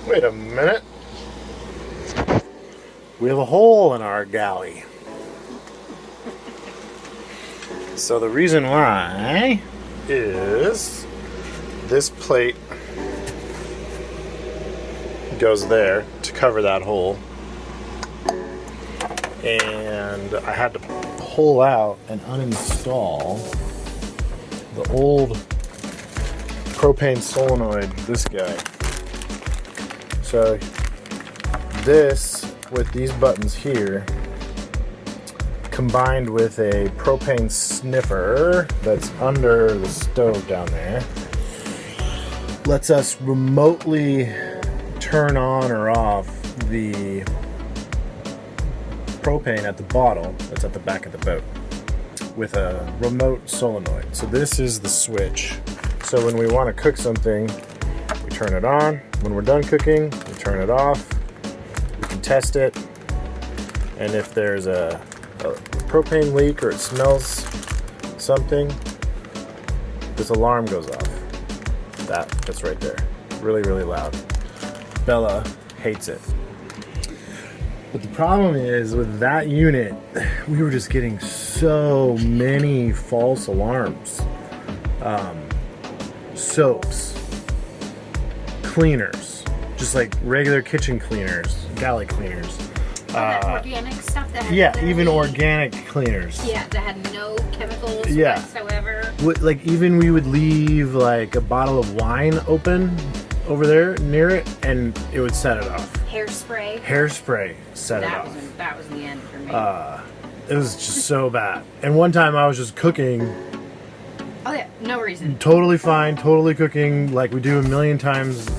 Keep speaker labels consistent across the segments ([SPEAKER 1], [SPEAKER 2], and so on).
[SPEAKER 1] Wait a minute. We have a hole in our galley. So the reason why is this plate goes there to cover that hole. And I had to pull out and uninstall the old propane solenoid, this guy. So this, with these buttons here, combined with a propane sniffer that's under the stove down there, lets us remotely turn on or off the propane at the bottle that's at the back of the boat with a remote solenoid. So this is the switch. So when we want to cook something, we turn it on. When we're done cooking, we turn it off. We can test it. And if there's a propane leak or it smells something, this alarm goes off. That's right there. Really, really loud. Bella hates it. But the problem is with that unit, we were just getting so many false alarms. Soaps, cleaners, just like regular kitchen cleaners, galley cleaners.
[SPEAKER 2] That organic stuff that had
[SPEAKER 1] Yeah, even organic cleaners.
[SPEAKER 2] Yeah, that had no chemicals
[SPEAKER 1] Yeah.
[SPEAKER 2] whatsoever.
[SPEAKER 1] Like even we would leave like a bottle of wine open over there near it, and it would set it off.
[SPEAKER 2] Hairspray.
[SPEAKER 1] Hairspray set it off.
[SPEAKER 2] That was the end for me.
[SPEAKER 1] It was just so bad. And one time I was just cooking,
[SPEAKER 2] oh yeah, no reason.
[SPEAKER 1] totally fine, totally cooking like we do a million times,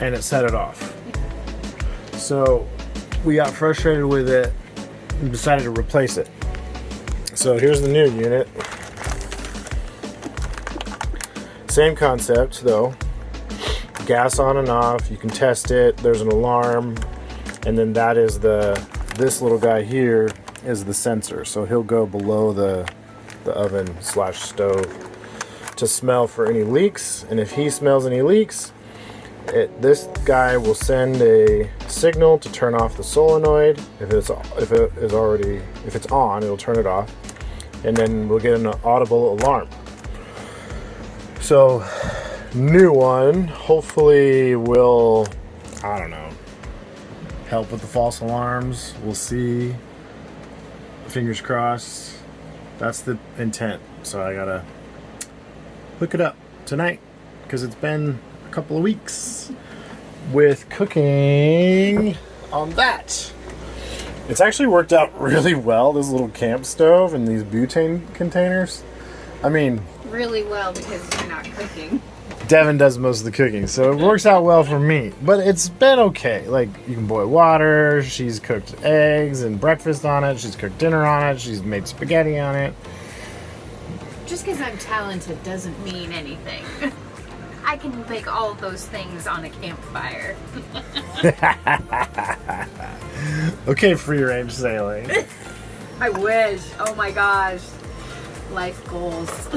[SPEAKER 1] and it set it off. So we got frustrated with it and decided to replace it. So here's the new unit. Same concept though. Gas on and off, you can test it, there's an alarm, and then that is this little guy here is the sensor. So he'll go below the oven / stove to smell for any leaks, and if he smells any leaks, this guy will send a signal to turn off the solenoid. If it's on, it'll turn it off, and then we'll get an audible alarm. So new one hopefully will, I don't know, help with the false alarms. We'll see. Fingers crossed. That's the intent. So I gotta hook it up tonight because it's been a couple of weeks with cooking on that. It's actually worked out really well, this little camp stove and these butane containers. I mean,
[SPEAKER 2] Really well because you're not cooking.
[SPEAKER 1] Devin does most of the cooking, so it works out well for me. But it's been okay. Like, you can boil water, she's cooked eggs and breakfast on it, she's cooked dinner on it, she's made spaghetti on it.
[SPEAKER 2] Just because I'm talented doesn't mean anything. I can make all of those things on a campfire.
[SPEAKER 1] Okay, free range sailing.
[SPEAKER 2] I wish. Oh my gosh. Life goals.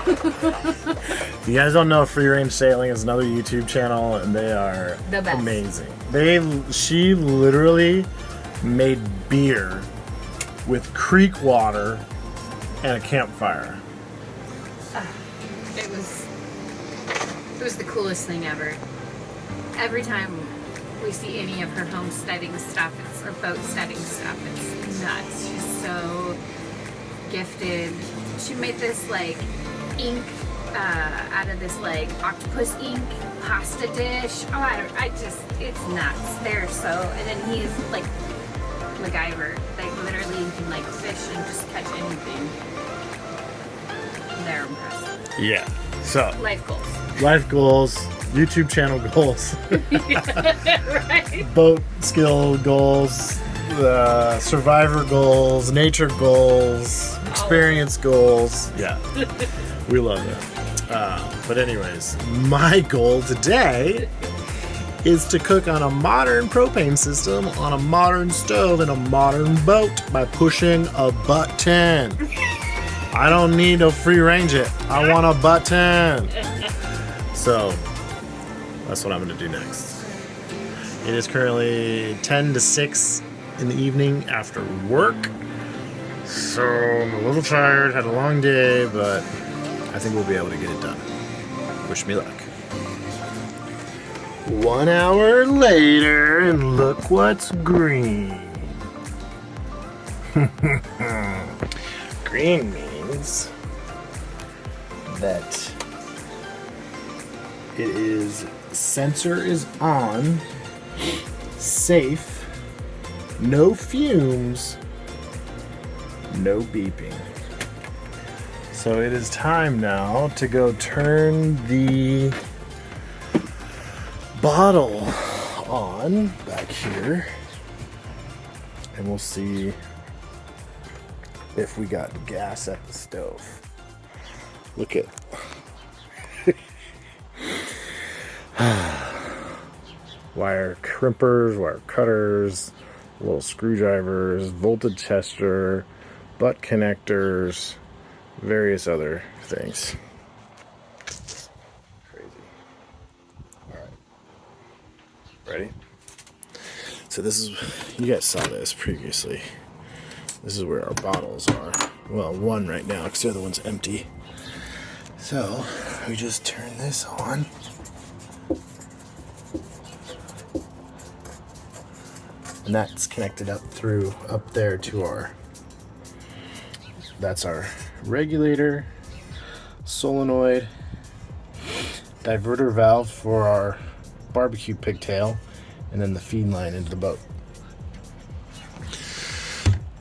[SPEAKER 1] If you guys don't know, Free Range Sailing is another YouTube channel, and they are
[SPEAKER 2] The best.
[SPEAKER 1] amazing. She literally made beer with creek water and a campfire.
[SPEAKER 2] It was the coolest thing ever. Every time we see any of her homesteading stuff, or boatsteading stuff, it's nuts. She's so gifted. She made this like ink out of this like octopus ink pasta dish. Oh, it's nuts. They're so, and then he's like MacGyver. Like literally you can like fish and just catch anything. They're impressive.
[SPEAKER 1] Yeah. So,
[SPEAKER 2] Life goals.
[SPEAKER 1] YouTube channel goals,
[SPEAKER 2] Right?
[SPEAKER 1] boat skill goals, survivor goals, nature goals, experience goals. Yeah, we love it. But anyways, my goal today is to cook on a modern propane system on a modern stove in a modern boat by pushing a button. I don't need to free range it. I want a button. So that's what I'm going to do next. It is currently 10 to 6 in the evening after work. So I'm a little tired, had a long day, but I think we'll be able to get it done. Wish me luck. 1 hour later, and look what's green. Green means that it is sensor is on, safe, no fumes, no beeping. So it is time now to go turn the bottle on back here, and we'll see if we got gas at the stove. Look at wire crimpers, wire cutters, little screwdrivers, voltage tester, butt connectors, various other things. Crazy. All right. Ready? So this is, you guys saw this previously. This is where our bottles are. Well, one right now because the other one's empty. So we just turn this on. And that's connected up there to our, that's our regulator, solenoid, diverter valve for our barbecue pigtail, and then the feed line into the boat.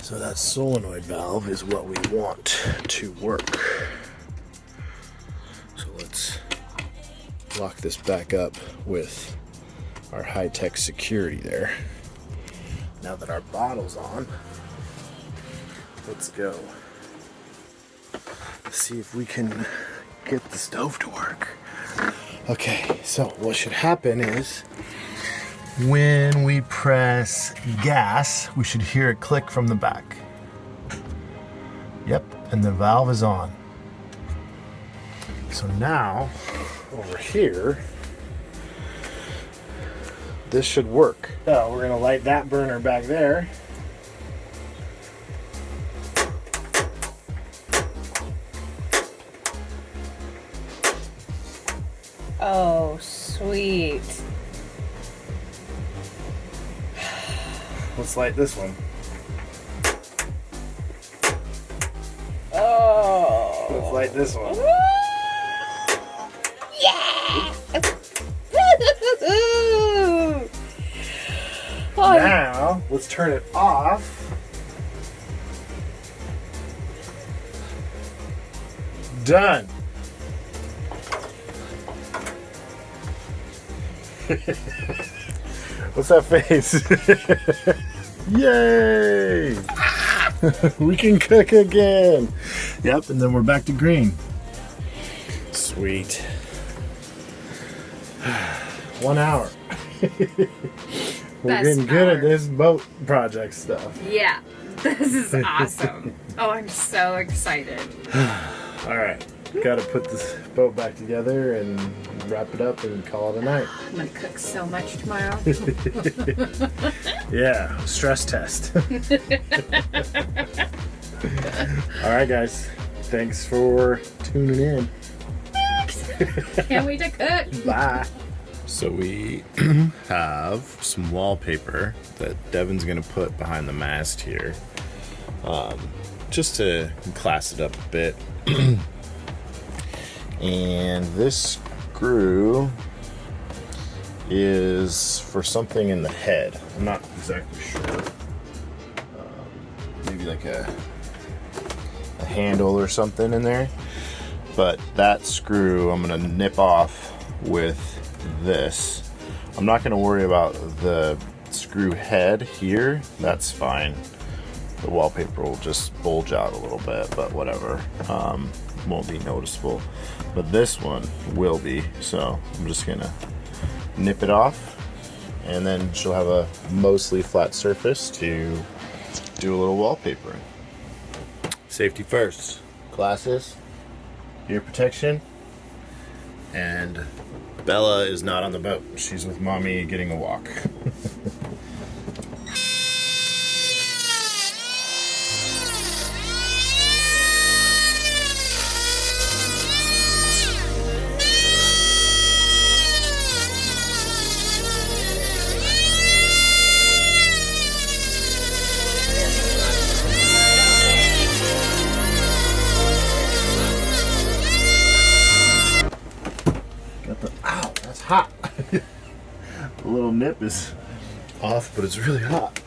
[SPEAKER 1] So that solenoid valve is what we want to work. So let's lock this back up with our high-tech security there. Now that our bottle's on, let's go. Let's see if we can get the stove to work. Okay, so what should happen is when we press gas, we should hear it click from the back. Yep, and the valve is on. So now, over here, this should work. So we're gonna light that burner back there.
[SPEAKER 2] Oh, sweet.
[SPEAKER 1] Let's light this one.
[SPEAKER 2] Oh.
[SPEAKER 1] Let's light this one.
[SPEAKER 2] Yeah!
[SPEAKER 1] Now, let's turn it off. Done. What's that face? Yay! We can cook again. Yep, and then we're back to green. Sweet. 1 hour. We're
[SPEAKER 2] Best
[SPEAKER 1] getting good
[SPEAKER 2] hour.
[SPEAKER 1] at this boat project stuff.
[SPEAKER 2] Yeah, this is awesome. Oh, I'm so excited.
[SPEAKER 1] All right, got to put this boat back together and wrap it up and call it a night.
[SPEAKER 2] I'm gonna cook so much tomorrow.
[SPEAKER 1] Yeah, stress test. All right, guys, thanks for tuning in.
[SPEAKER 2] Can't wait to cook.
[SPEAKER 1] Bye. So we have some wallpaper that Devin's gonna put behind the mast here, just to class it up a bit. And this screw is for something in the head. I'm not exactly sure. Maybe like a handle or something in there. But that screw I'm gonna nip off with this. I'm not gonna worry about the screw head here. That's fine. The wallpaper will just bulge out a little bit, but whatever. Won't be noticeable. But this one will be. So I'm just gonna nip it off, and then she'll have a mostly flat surface to do a little wallpapering. Safety first. Glasses, ear protection, and Bella is not on the boat. She's with mommy getting a walk. Ow, that's hot. The little nip is off, but it's really hot.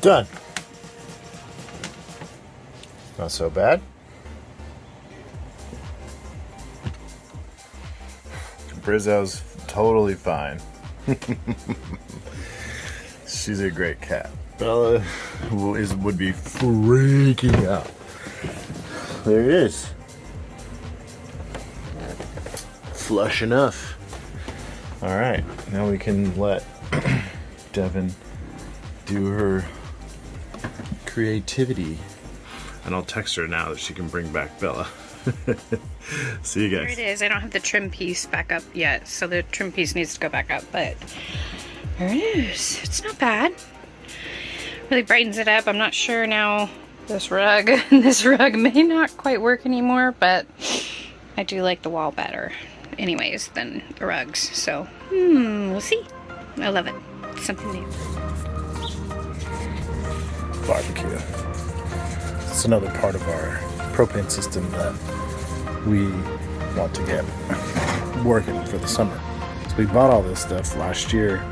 [SPEAKER 1] Done. Not so bad. Brizzo's totally fine. She's a great cat. Bella would be freaking out. There it is. Flush enough. All right, now we can let Devin do her creativity. And I'll text her now that she can bring back Bella. See you guys.
[SPEAKER 2] There it is. I don't have the trim piece back up yet, so the trim piece needs to go back up, but there it is. It's not bad. Really brightens it up. I'm not sure now. This rug may not quite work anymore, but I do like the wall better anyways than the rugs, so we'll see. I love it. It's something new.
[SPEAKER 1] Barbecue. It's another part of our propane system that we want to get working for the summer. So we bought all this stuff last year,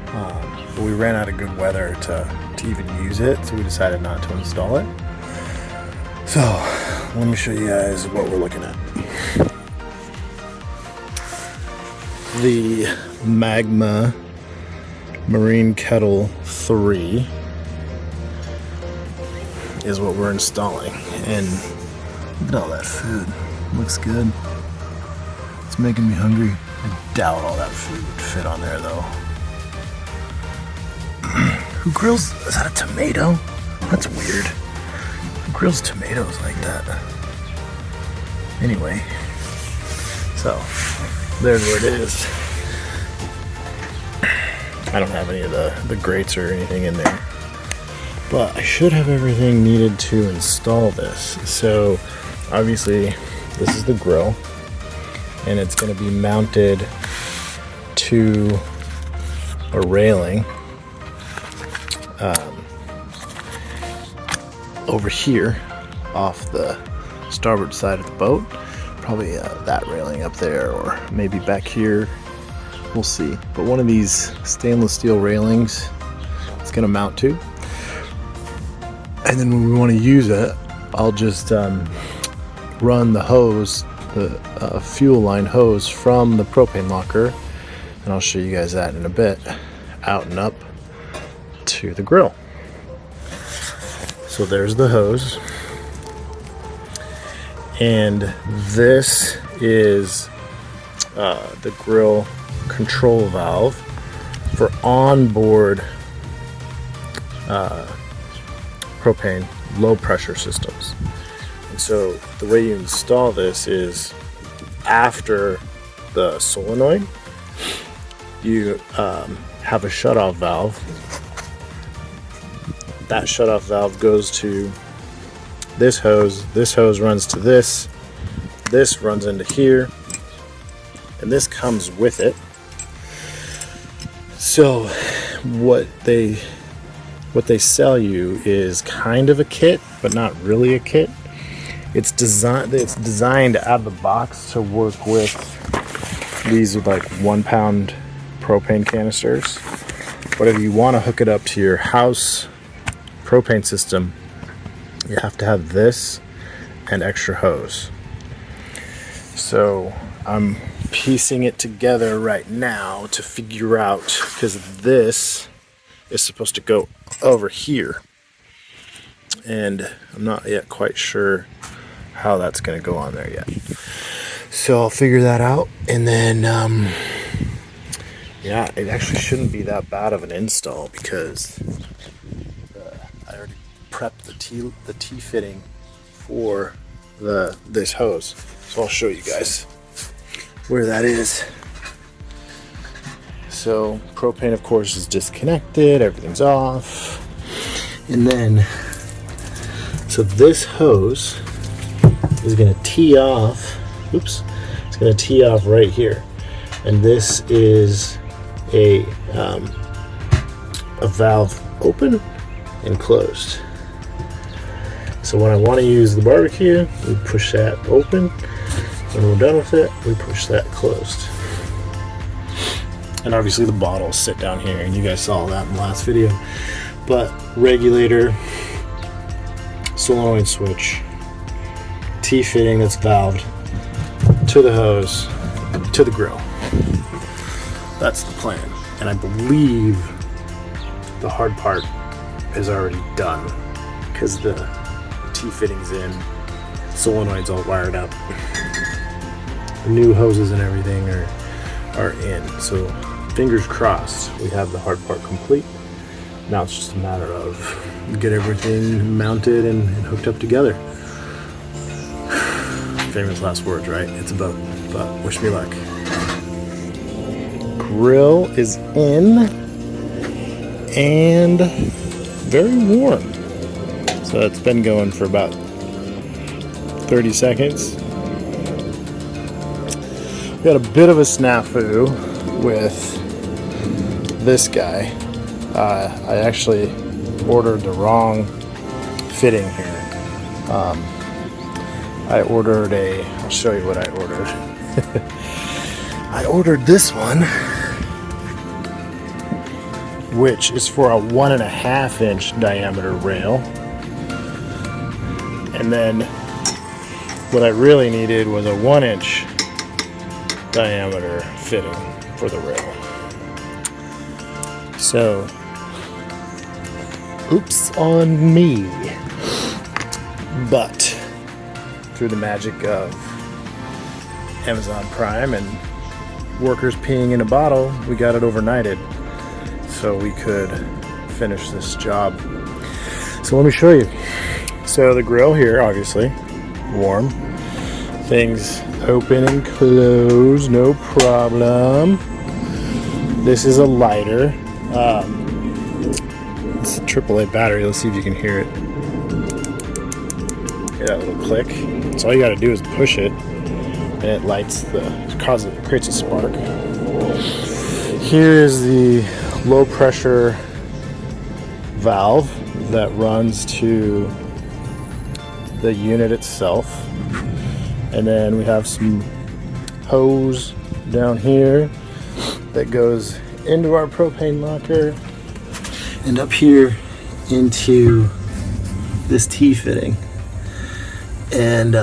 [SPEAKER 1] but we ran out of good weather to even use it, so we decided not to install it. So let me show you guys what we're looking at. The Magma Marine Kettle 3 is what we're installing, and look at all that food. Looks good. It's making me hungry. I doubt all that food would fit on there though. Who grills? Is that a tomato? That's weird. Who grills tomatoes like that? Anyway, so there's where it is. I don't have any of the grates or anything in there, but I should have everything needed to install this. So obviously this is the grill, and it's going to be mounted to a railing over here off the starboard side of the boat. Probably that railing up there, or maybe back here. We'll see. But one of these stainless steel railings it's going to mount to. And then when we want to use it, I'll just run the hose, the fuel line hose from the propane locker, and I'll show you guys that in a bit, out and up to the grill. So there's the hose, and this is the grill control valve for onboard propane low pressure systems. And so the way you install this is after the solenoid, you have a shutoff valve. That shutoff valve goes to this hose runs to this runs into here, and this comes with it. So what they sell you is kind of a kit, but not really a kit. It's designed out of the box to work with these like 1 pound propane canisters. But if you want to hook it up to your house propane system, you have to have this and extra hose. So I'm piecing it together right now to figure out, because this is supposed to go over here, and I'm not yet quite sure how that's going to go on there yet. So I'll figure that out, and then yeah, it actually shouldn't be that bad of an install because I already prepped the T fitting for this hose. So I'll show you guys where that is. So propane, of course, is disconnected. Everything's off, and then so this hose is going to tee off. Oops, it's going to tee off right here, and this is a valve open and closed. So when I want to use the barbecue, we push that open. When we're done with it, we push that closed. And obviously the bottles sit down here, and you guys saw that in the last video. But regulator, solenoid switch, T-fitting that's valved to the hose, to the grill. That's the plan. And I believe the hard part is already done because the T-fitting's in, solenoid's all wired up. The new hoses and everything are in. So fingers crossed, we have the hard part complete. Now it's just a matter of get everything mounted and hooked up together. Famous last words, right? It's a boat, but wish me luck. Grill is in and very warm. So it's been going for about 30 seconds. We got a bit of a snafu with this guy. I actually ordered the wrong fitting here. I ordered I'll show you what I ordered. I ordered this one, which is for a 1.5 inch diameter rail. And then what I really needed was a 1 inch diameter fitting for the rail. So, oops on me. But through the magic of Amazon Prime and workers peeing in a bottle, we got it overnighted so we could finish this job. So let me show you. So the grill here, obviously, warm. Things open and close, no problem. This is a lighter. It's a AAA battery. Let's see if you can hear it. Hear that little click? So all you got to do is push it, and it lights it creates a spark. Here is the low pressure valve that runs to the unit itself. And then we have some hose down here that goes into our propane locker and up here into this T-fitting. And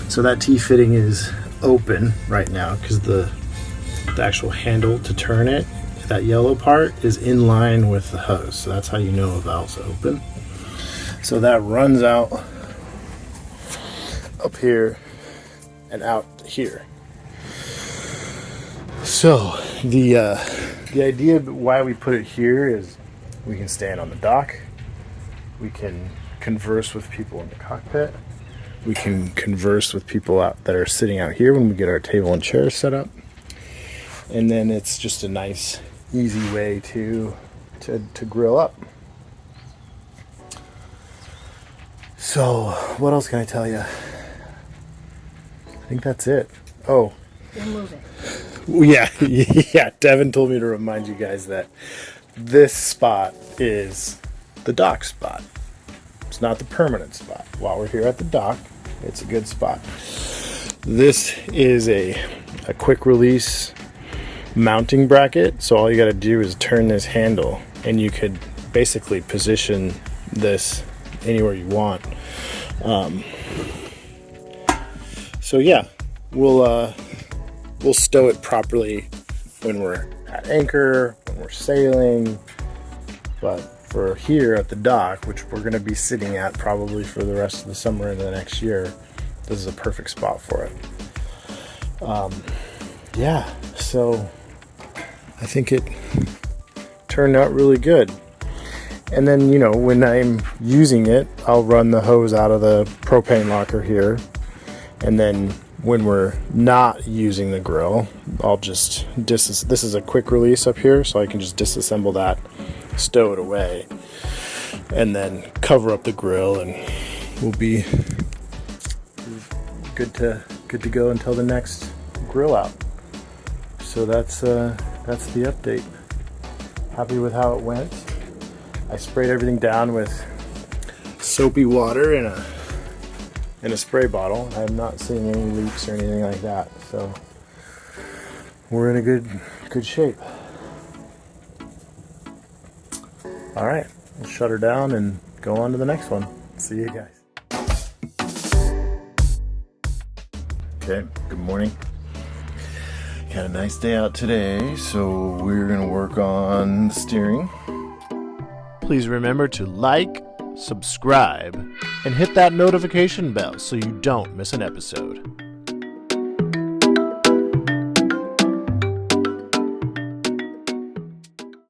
[SPEAKER 1] so that T-fitting is open right now because the actual handle to turn it, that yellow part, is in line with the hose. So that's how you know a valve's open. So that runs out up here and out here. So the idea why we put it here is we can stand on the dock, we can converse with people in the cockpit, we can converse with people out that are sitting out here when we get our table and chairs set up, and then it's just a nice, easy way to grill up. So what else can I tell you? I think that's it. Oh.
[SPEAKER 2] You're moving.
[SPEAKER 1] Yeah. Devin told me to remind you guys that this spot is the dock spot. It's not the permanent spot. While we're here at the dock, it's a good spot. This is a quick release mounting bracket. So all you got to do is turn this handle, and you could basically position this anywhere you want. So yeah, we'll stow it properly when we're at anchor, when we're sailing. But for here at the dock, which we're going to be sitting at probably for the rest of the summer and the next year, this is a perfect spot for it. Yeah, so I think it turned out really good. And then, when I'm using it, I'll run the hose out of the propane locker here. And then when we're not using the grill, I'll just this is a quick release up here, so I can just disassemble that, stow it away, and then cover up the grill, and we'll be good to go until the next grill out. So that's the update. Happy with how it went. I sprayed everything down with soapy water in a spray bottle. I'm not seeing any leaks or anything like that, so we're in a good shape. All right, we'll shut her down and go on to the next one. See you guys. Okay, good morning. Got a nice day out today, so we're gonna work on the steering. Please remember to like, subscribe, and hit that notification bell so you don't miss an episode.